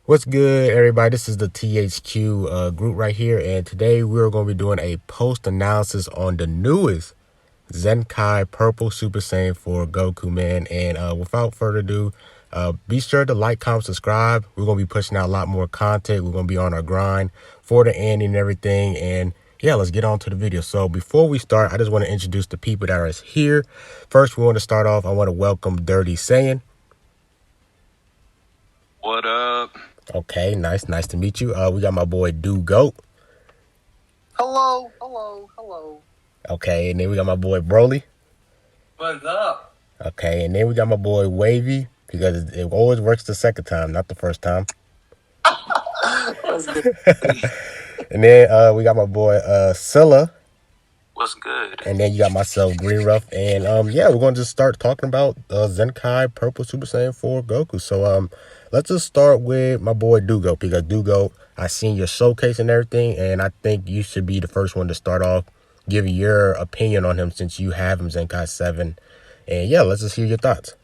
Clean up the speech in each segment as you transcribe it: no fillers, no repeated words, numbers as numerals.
What's good, everybody? This is the THQ group right here, and today we're going to be doing a post analysis on the newest Zenkai Purple Super Saiyan 4 Goku, man. And without further ado, be sure to like, comment, subscribe. We're going to be pushing out a lot more content. We're going to be on our grind for the ending and everything. And yeah, let's get on to the video. So before we start, I just want to introduce the people that are here. First, we want to start off. I want to welcome Dirty Saiyan. What up? Okay, nice to meet you. We got my boy Goat. Hello. Okay, and then we got my boy Broly. What's up? Okay, and then we got my boy Wavy, because it always works the second time, not the first time. What's good? And then we got my boy Scylla. What's good? And then you got myself, Green Ruff. And yeah, we're going to just start talking about Zenkai Purple Super Saiyan 4 Goku. So let's just start with my boy Goat, because Goat, I seen your showcase and everything, and I think you should be the first one to start off giving your opinion on him, since you have him Zenkai 7. And yeah, let's just hear your thoughts.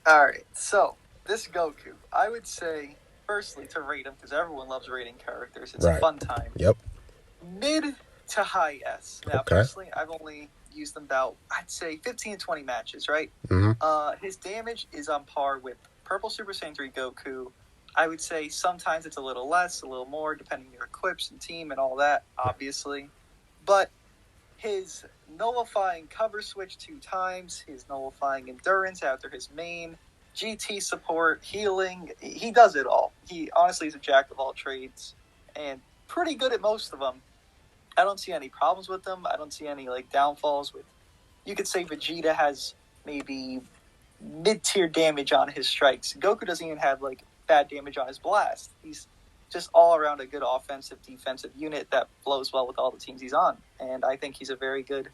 Alright, so this Goku, I would say, firstly, to rate him, because everyone loves rating characters. It's a fun time. Yep. Mid to high S. Now, Okay. personally, I've only used them about, I'd say, 15 to 20 matches, right? Mm-hmm. His damage is on par with Purple Super Saiyan 3 Goku. I would say sometimes it's a little less, a little more, depending on your equips and team and all that, obviously. But his nullifying cover switch 2 times, his nullifying endurance after his main, GT support, healing, he does it all. He honestly is a jack of all trades and pretty good at most of them. I don't see any problems with them. I don't see any downfalls with. You could say Vegeta has maybe mid-tier damage on his strikes. Goku doesn't even have bad damage on his blast. He's just all around a good offensive, defensive unit that flows well with all the teams he's on. And I think he's a very good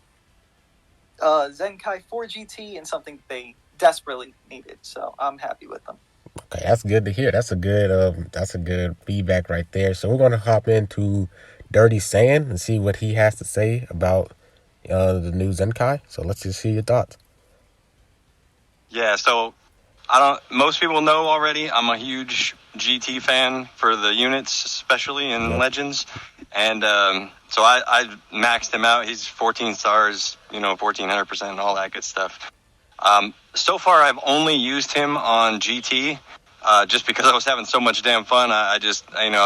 Zenkai 4 GT and something they desperately needed. So I'm happy with them. Okay, that's good to hear. That's a good feedback right there. So we're going to hop into Dirty Saiyan and see what he has to say about the new Zenkai. So let's just hear your thoughts. Yeah, so most people know already, I'm a huge GT fan for the units, especially in Legends. And so I maxed him out. He's 14 stars, 1400% and all that good stuff. So far, I've only used him on GT just because I was having so much damn fun. I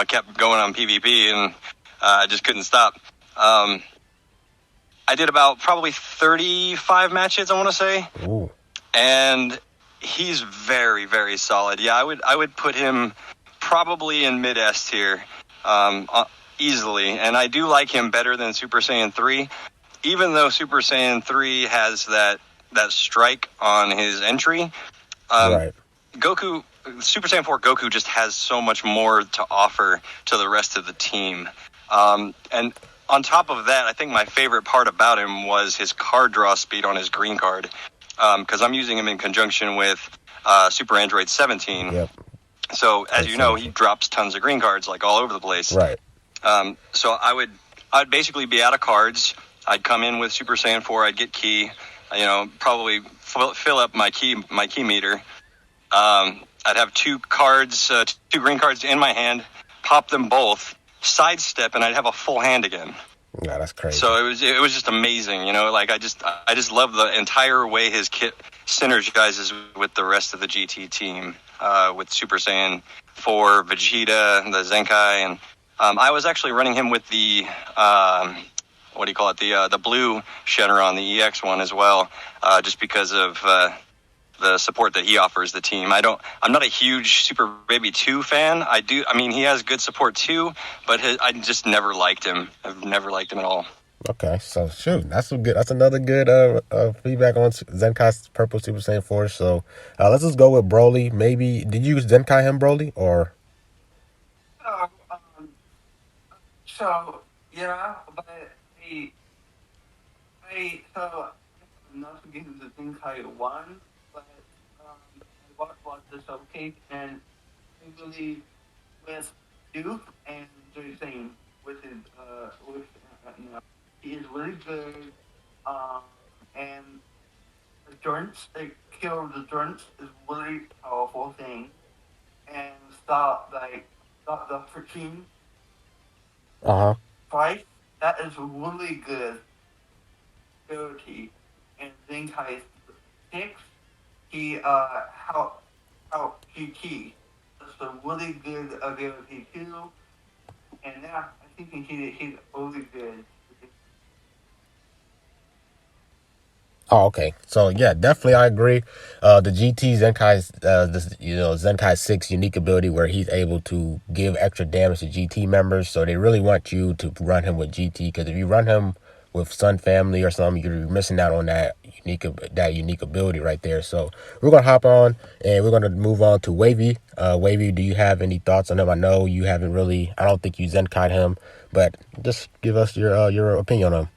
kept going on PvP and I just couldn't stop. I did about probably 35 matches, I want to say. Ooh. And he's very, very solid. Yeah, I would put him probably in mid S tier easily. And I do like him better than Super Saiyan 3, even though Super Saiyan 3 has that strike on his entry. Goku, Super Saiyan 4 Goku just has so much more to offer to the rest of the team. And on top of that, I think my favorite part about him was his card draw speed on his green card. Because I'm using him in conjunction with Super Android 17. Yep. So as you know, he drops tons of green cards all over the place. Right. So I'd basically be out of cards. I'd come in with Super Saiyan 4. I'd get key. Probably fill up my key meter. I'd have two green cards in my hand. Pop them both. Sidestep, and I'd have a full hand again. Yeah, that's crazy. So it was just amazing, I just love the entire way his kit synergizes with the rest of the GT team, with Super Saiyan 4, Vegeta, the Zenkai, and I was actually running him with the the blue Shenron, the EX one as well, just because of the support that he offers the team. I'm not a huge Super Baby 2 fan. He has good support too, but I just never liked him. I've never liked him at all. Okay, so shoot, that's another good feedback on Zenkai's Purple Super Saiyan 4. So let's just go with Broly. Maybe did you Zenkai him, Broly, or? So yeah, but I'm not getting the Zenkai 1. I watched the showcase, and I believe with Duke and Jason with his he is really good. And the joints, the kill of the joints is really powerful thing. and stop the freaking Uh huh. fight. That is really good ability. And Zenkai 6, he how GT. That's a really good ability too. And yeah, I think he's really good. Oh, okay. So yeah, definitely I agree. The GT Zenkai's Zenkai 6 unique ability where he's able to give extra damage to GT members. So they really want you to run him with GT, because if you run him with Sun Family or something, you're missing out on that unique ability right there. So we're gonna hop on and we're gonna move on to Wavy. Wavy, do you have any thoughts on him? I know you haven't really. I don't think you Zenkai'd him, but just give us your opinion on him.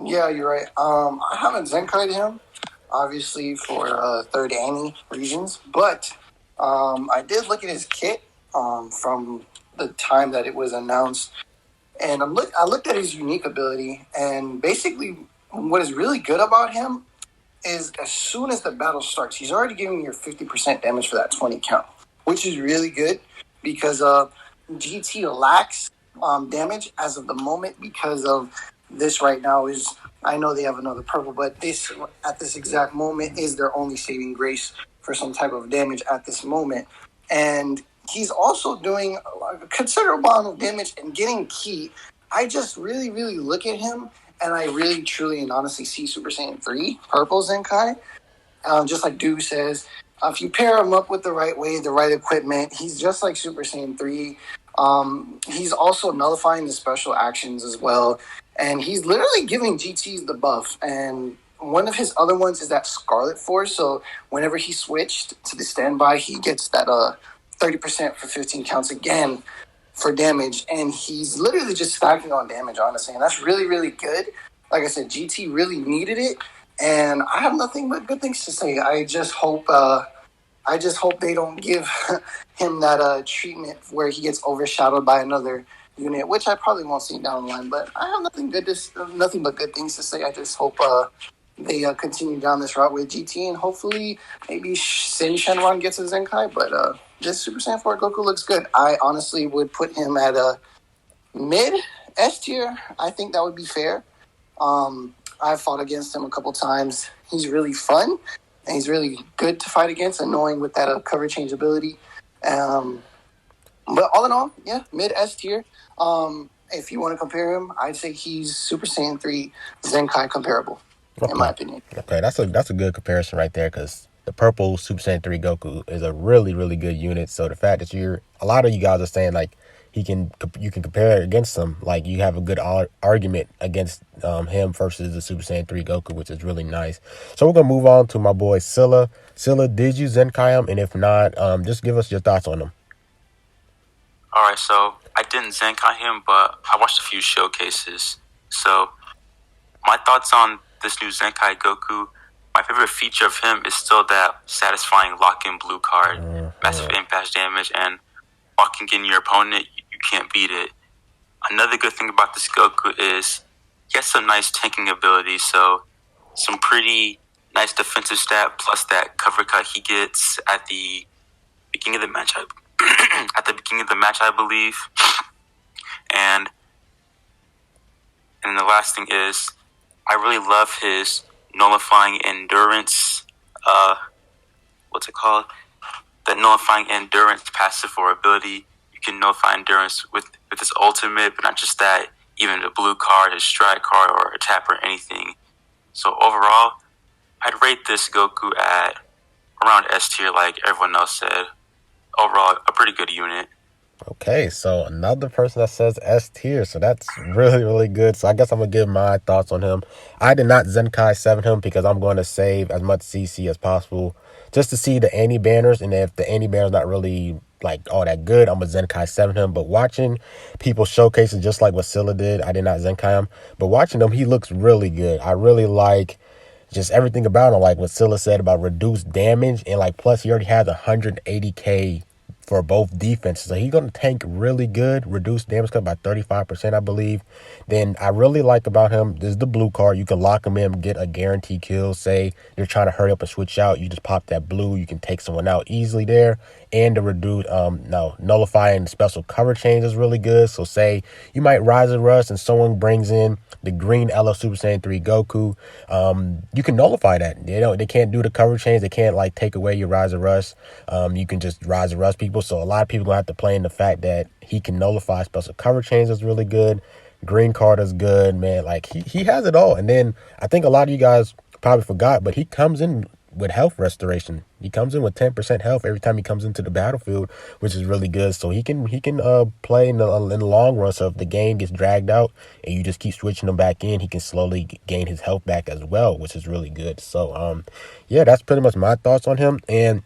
Yeah, you're right. I haven't Zenkai'd him, obviously for third Annie reasons, but I did look at his kit from the time that it was announced, and I looked at his unique ability, and basically what is really good about him is as soon as the battle starts, he's already giving you 50% damage for that 20 count, which is really good because GT lacks damage as of the moment because of this right now is I know they have another purple, but this at this exact moment is their only saving grace for some type of damage at this moment. And he's also doing a considerable amount of damage and getting key. I just really, really look at him and I really, truly, and honestly see Super Saiyan 3 Purple Zenkai. Just like Dude says, if you pair him up with the right way, the right equipment, he's just like Super Saiyan 3. He's also nullifying the special actions as well. And he's literally giving GTs the buff. And one of his other ones is that Scarlet Force. So whenever he switched to the standby, he gets that 30% for 15 counts again for damage. And he's literally just stacking on damage, honestly. And that's really, really good. Like I said, GT really needed it. And I have nothing but good things to say. I just hope they don't give him that treatment where he gets overshadowed by another unit, which I probably won't see down the line. But I have nothing but good things to say. I just hope they continue down this route with GT, and hopefully maybe Sin Shenron gets a Zenkai. But this Super Saiyan 4 Goku looks good. I honestly would put him at a mid S tier. I think that would be fair. I've fought against him a couple times. He's really fun, and he's really good to fight against, annoying with that cover change ability. But all in all, yeah, mid S tier. If you want to compare him, I'd say he's Super Saiyan 3 Zenkai comparable, in my opinion. Okay, that's a good comparison right there, because the purple Super Saiyan 3 Goku is a really, really good unit. So the fact that a lot of you guys are saying like you can compare it against him, like you have a good argument against him versus the Super Saiyan 3 Goku, which is really nice. So we're gonna move on to my boy Scylla. Scylla, did you Zenkai him? And if not, just give us your thoughts on him. Alright, so I didn't Zenkai him, but I watched a few showcases. So my thoughts on this new Zenkai Goku, my favorite feature of him is still that satisfying lock-in blue card, massive impact damage, and locking in your opponent, you can't beat it. Another good thing about this Goku is he has some nice tanking ability, so some pretty nice defensive stat, plus that cover cut he gets at the beginning of the match, I believe. And the last thing is, I really love his nullifying endurance. What's it called? The nullifying endurance passive or ability. You can nullify endurance with his ultimate, but not just that. Even the blue card, his strike card, or a tap or anything. So overall, I'd rate this Goku at around S tier, like everyone else said. Overall, a pretty good unit. Okay, so another person that says S tier, so that's really, really good. So I guess I'm going to give my thoughts on him. I did not Zenkai 7 him because I'm going to save as much CC as possible just to see the Annie banners, and if the Annie banner's not really like all that good, I'm going to Zenkai 7 him. But watching people showcasing just like what Scylla did, I did not Zenkai him. But watching him, he looks really good. I really like just everything about him, like what Scylla said about reduced damage, and like plus he already has 180k for both defenses. So he's going to tank really good, reduce damage cut by 35%, I believe. Then I really like about him is the blue card. You can lock him in, get a guaranteed kill. Say you're trying to hurry up and switch out, you just pop that blue. You can take someone out easily there. And the reduce, nullifying special cover change is really good. So say you might rise and rush and someone brings in the green LF Super Saiyan 3 Goku. You can nullify that. They can't do the cover change. They can't like take away your rise and rush. You can just rise and rush people. So a lot of people gonna have to play in the fact that he can nullify special cover change is really good. Green card is good, man. Like he has it all. And then I think a lot of you guys probably forgot, but he comes in with health restoration. He comes in with 10% health every time he comes into the battlefield, which is really good. So he can play in the long run. So if the game gets dragged out and you just keep switching him back in, he can slowly gain his health back as well, which is really good. So yeah, that's pretty much my thoughts on him. And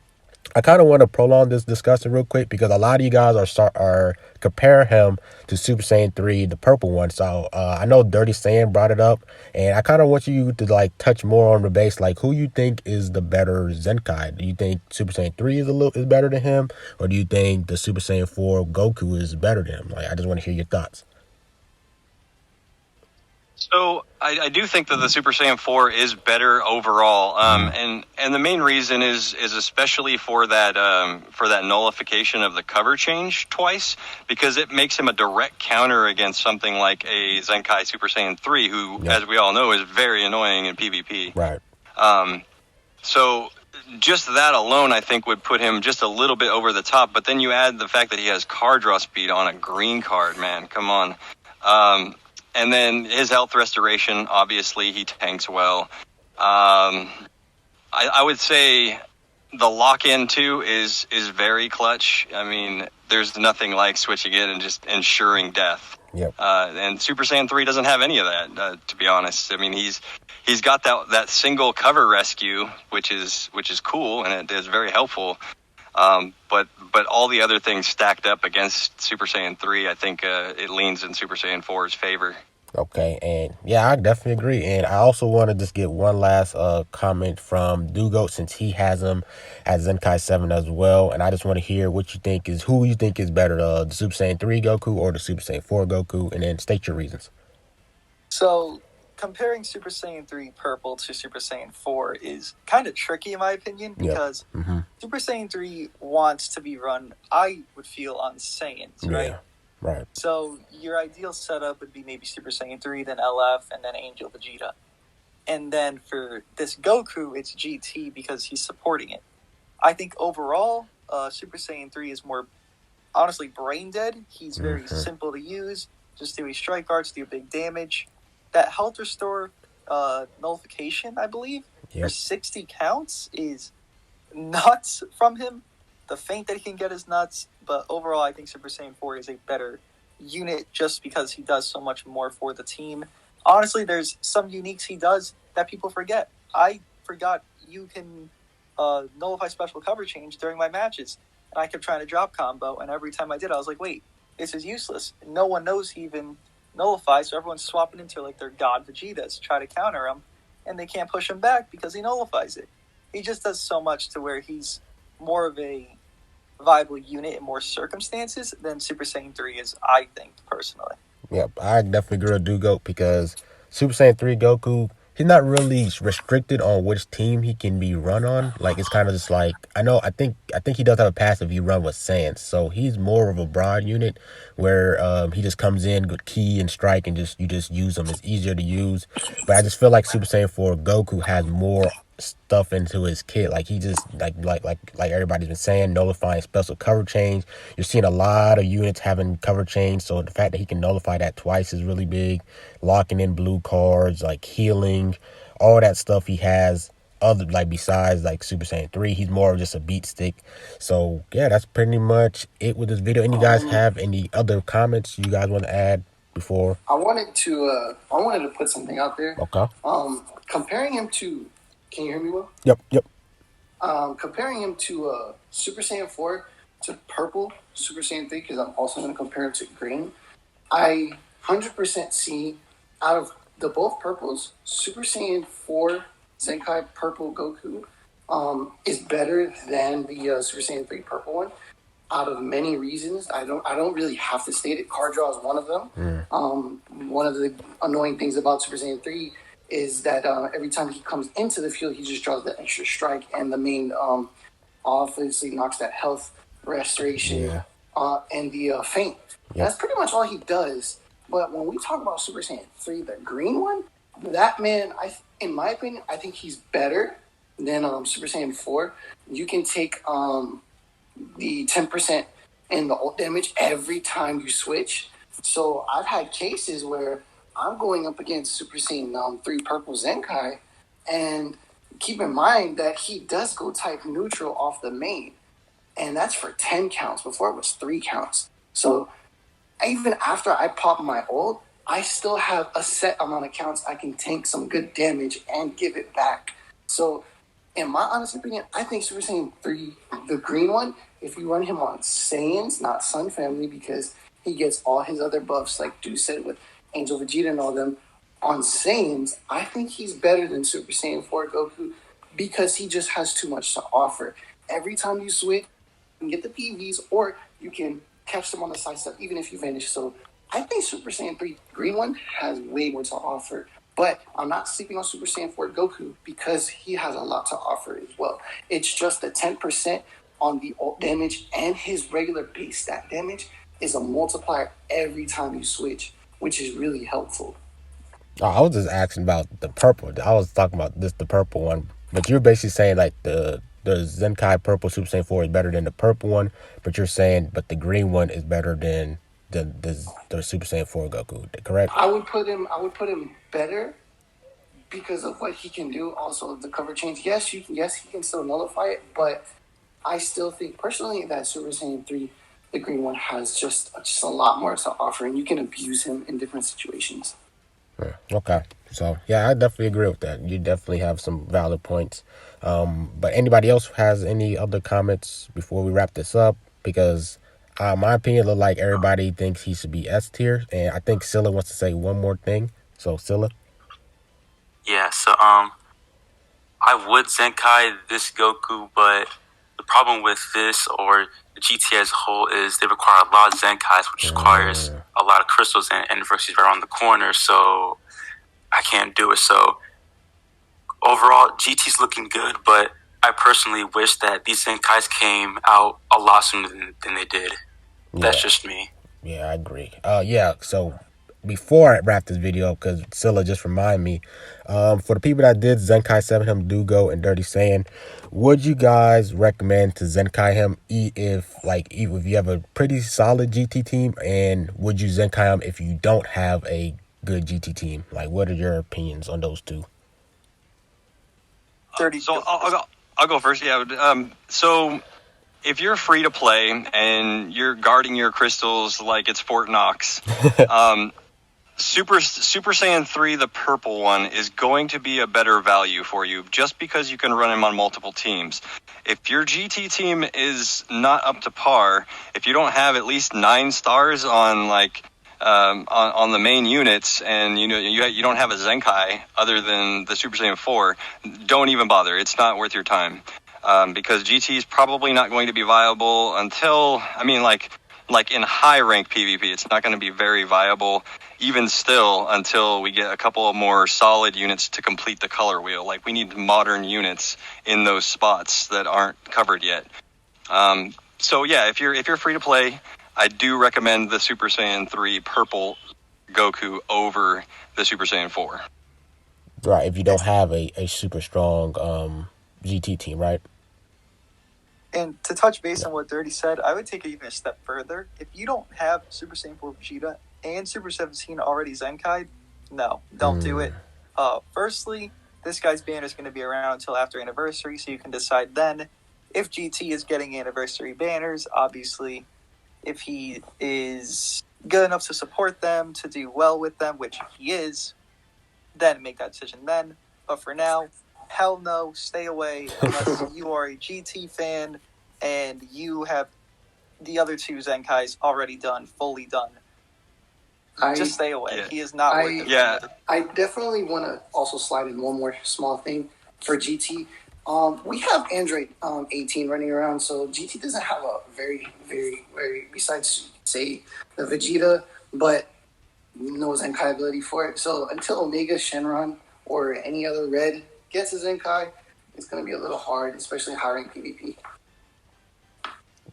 I kind of want to prolong this discussion real quick because a lot of you guys are comparing him to Super Saiyan 3, the purple one. So I know Dirty Saiyan brought it up, and I kind of want you to like touch more on the base, like who you think is the better Zenkai. Do you think Super Saiyan 3 is better than him, or do you think the Super Saiyan 4 Goku is better than him? Like, I just want to hear your thoughts. So I do think that the Super Saiyan 4 is better overall, and the main reason is especially for that nullification of the cover change twice, because it makes him a direct counter against something like a Zenkai Super Saiyan 3, who, as we all know, is very annoying in PvP. Right. So just that alone, I think, would put him just a little bit over the top. But then you add the fact that he has card draw speed on a green card, man. Come on. And then his health restoration, obviously, he tanks well. I would say the lock-in, too, is very clutch. I mean, there's nothing like switching in and just ensuring death. Yep. And Super Saiyan 3 doesn't have any of that, to be honest. I mean, he's got that single cover rescue, which is cool, and it is very helpful. But all the other things stacked up against Super Saiyan 3, I think it leans in Super Saiyan 4's favor. Okay, and yeah, I definitely agree. And I also want to just get one last comment from Dugo, since he has him at Zenkai 7 as well. And I just want to hear who you think is better, the Super Saiyan 3 Goku or the Super Saiyan 4 Goku, and then state your reasons. So comparing Super Saiyan 3 Purple to Super Saiyan 4 is kind of tricky in my opinion, because Super Saiyan 3 wants to be run, I would feel, on Saiyans, right? Yeah, right. So your ideal setup would be maybe Super Saiyan 3, then LF, and then Angel Vegeta. And then for this Goku, it's GT because he's supporting it. I think overall, Super Saiyan 3 is more, honestly, brain dead. He's very simple to use. Just do a strike arts, do big damage. That health restore nullification, I believe, for 60 counts is nuts from him. The feint that he can get is nuts. But overall, I think Super Saiyan 4 is a better unit just because he does so much more for the team. Honestly, there's some uniques he does that people forget. I forgot you can nullify special cover change during my matches. And I kept trying to drop combo, and every time I did, I was like, wait, this is useless. No one knows he even nullifies, so everyone's swapping into like their god Vegetas to try to counter him, and they can't push him back because he nullifies it. He just does so much to where he's more of a viable unit in more circumstances than Super Saiyan 3 is, I think, personally. Yep, I definitely agree with Dugo, because Super Saiyan 3 Goku, he's not really restricted on which team he can be run on. Like, it's kind of just like, I think he does have a passive he run with Saiyans, so he's more of a broad unit where he just comes in with key and strike and you just use him. It's easier to use. But I just feel like Super Saiyan 4 Goku has more stuff into his kit. Like, he just like everybody's been saying, nullifying special cover change. You're seeing a lot of units having cover change, so the fact that he can nullify that twice is really big. Locking in blue cards, like healing, all that stuff he has. Other, like, besides like Super Saiyan 3, he's more of just a beat stick. So yeah, that's pretty much it with this video. And you guys have any other comments you guys want to add before? I wanted to put something out there. Okay. Comparing him to, can you hear me well? Yep. Comparing him to Super Saiyan 4 to Purple Super Saiyan 3, because I'm also going to compare him to Green. I 100% see, out of the both purples, Super Saiyan 4 Zenkai Purple Goku is better than the Super Saiyan 3 Purple one. out of many reasons. I don't really have to state it. Card draw is one of them. One of the annoying things about Super Saiyan 3 is that every time he comes into the field, he just draws the extra strike, and the main obviously knocks that health restoration and the feint. That's pretty much all he does. But when we talk about Super Saiyan 3, the green one, that man, in my opinion, I think he's better than Super Saiyan 4. You can take the 10% in the ult damage every time you switch. So I've had cases where I'm going up against Super Saiyan 3 Purple Zenkai, and keep in mind that he does go type neutral off the main, and that's for 10 counts. Before it was 3 counts. So even after I pop my ult, I still have a set amount of counts I can tank some good damage and give it back. So in my honest opinion, I think Super Saiyan 3, the green one, if you run him on Saiyans, not Sun Family, because he gets all his other buffs, like Dew said with Angel Vegeta and all them, on Saiyans, I think he's better than Super Saiyan 4 Goku because he just has too much to offer. Every time you switch, you can get the PVs, or you can catch them on the side step, even if you vanish. So I think Super Saiyan 3 green one has way more to offer. But I'm not sleeping on Super Saiyan 4 Goku because he has a lot to offer as well. It's just the 10% on the ult damage, and his regular base stat damage is a multiplier every time you switch, which is really helpful. Oh, I was just asking about the purple. I was talking about the purple one. But you're basically saying like the Zenkai purple Super Saiyan 4 is better than the purple one, but you're saying but the green one is better than the Super Saiyan 4 Goku, correct? I would put him better because of what he can do. Also, the cover change. Yes, he can still nullify it, but I still think personally that Super Saiyan 3, the green one, has just a lot more to offer, and you can abuse him in different situations. Okay. So, yeah, I definitely agree with that. You definitely have some valid points. But anybody else has any other comments before we wrap this up? Because my opinion, look like everybody thinks he should be S tier, and I think Scylla wants to say one more thing. So, Scylla? Yeah, so I would Zenkai this Goku, but the problem with this or the GT as a whole is they require a lot of Zenkais, which requires a lot of crystals and anniversaries right around the corner, so I can't do it. So overall, GT's looking good, but I personally wish that these Zenkais came out a lot sooner than they did. That's just me. Yeah, I agree. So before I wrap this video up, because Scylla just reminded me, for the people that did Zenkai 7 him Dugo and Dirty Saiyan, would you guys recommend to Zenkai him if you have a pretty solid GT team, and would you Zenkai him if you don't have a good GT team? Like, what are your opinions on those two? So I'll go first. Yeah. So if you're free to play and you're guarding your crystals like it's Fort Knox, Super Saiyan 3, the purple one, is going to be a better value for you just because you can run him on multiple teams. If your GT team is not up to par, if you don't have at least 9 stars on on the main units, and you don't have a Zenkai other than the Super Saiyan 4, don't even bother. It's not worth your time. Because GT is probably not going to be viable until, like in high rank PvP, it's not going to be very viable even still until we get a couple of more solid units to complete the color wheel. Like, we need modern units in those spots that aren't covered yet. So yeah, if you're free to play, I do recommend the Super Saiyan 3 purple Goku over the Super Saiyan 4. Right, if you don't have a super strong GT team, right? And to touch base on what Dirty said, I would take it even a step further. If you don't have Super Saiyan 4 Vegeta and Super 17 already Zenkai, no, don't do it. Firstly, this guy's banner is going to be around until after anniversary, so you can decide then if GT is getting anniversary banners. Obviously, if he is good enough to support them, to do well with them, which he is, then make that decision then. But for now, hell no, stay away unless you are a GT fan and you have the other 2 Zenkais already done, fully done. Just stay away. Yeah. He is not worth it. Yeah. I definitely want to also slide in one more small thing for GT. We have Android 18 running around, so GT doesn't have a very besides say the Vegeta, but no Zenkai ability for it. So until Omega Shenron or any other Red gets a Zenkai, it's going to be a little hard, especially high rank PvP.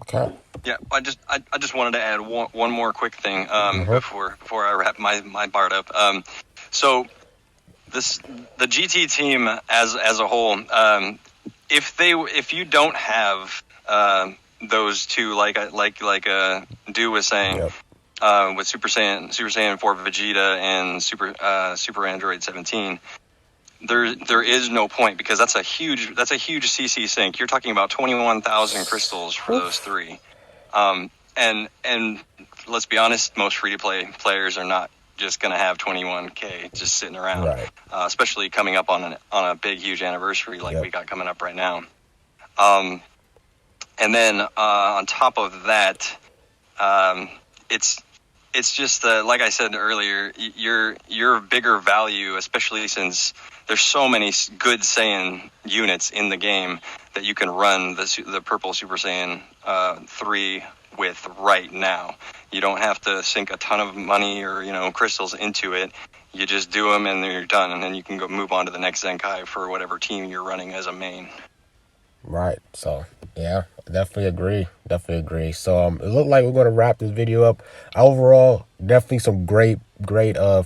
Okay. Yeah, I just wanted to add one more quick thing before I wrap my part up. So the GT team as a whole, if you don't have those two, like Du was saying, with Super Saiyan 4 Vegeta and Super Android 17, there is no point, because that's a huge CC sink. You're talking about 21,000 crystals for those three. And let's be honest, most free-to-play players are not just going to have 21K just sitting around, Right. Especially coming up on a big, huge anniversary like we got coming up right now. And then on top of that, it's just like I said earlier, your bigger value, especially since there's so many good Saiyan units in the game that you can run the purple Super Saiyan 3 with right now. You don't have to sink a ton of money or crystals into it. You just do them and then you're done, and then you can go move on to the next Zenkai for whatever team you're running as a main. Right. So, yeah, definitely agree. So, it looked like we're going to wrap this video up. Overall, definitely some great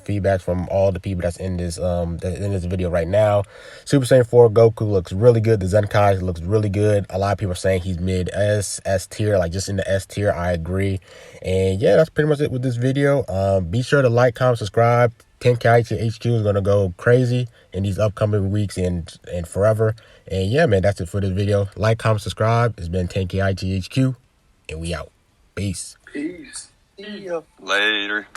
feedback from all the people that's in this video right now. Super Saiyan 4 Goku looks really good. The Zenkai looks really good. A lot of people are saying he's mid S tier, like just in the S tier. I agree. And yeah, that's pretty much it with this video. Be sure to like, comment, subscribe. Tenkaichi HQ is going to go crazy in these upcoming weeks and forever. And yeah, man, that's it for this video. Like, comment, subscribe. It's been Tenkaichi HQ, and we out. Peace. Peace. See ya. Later.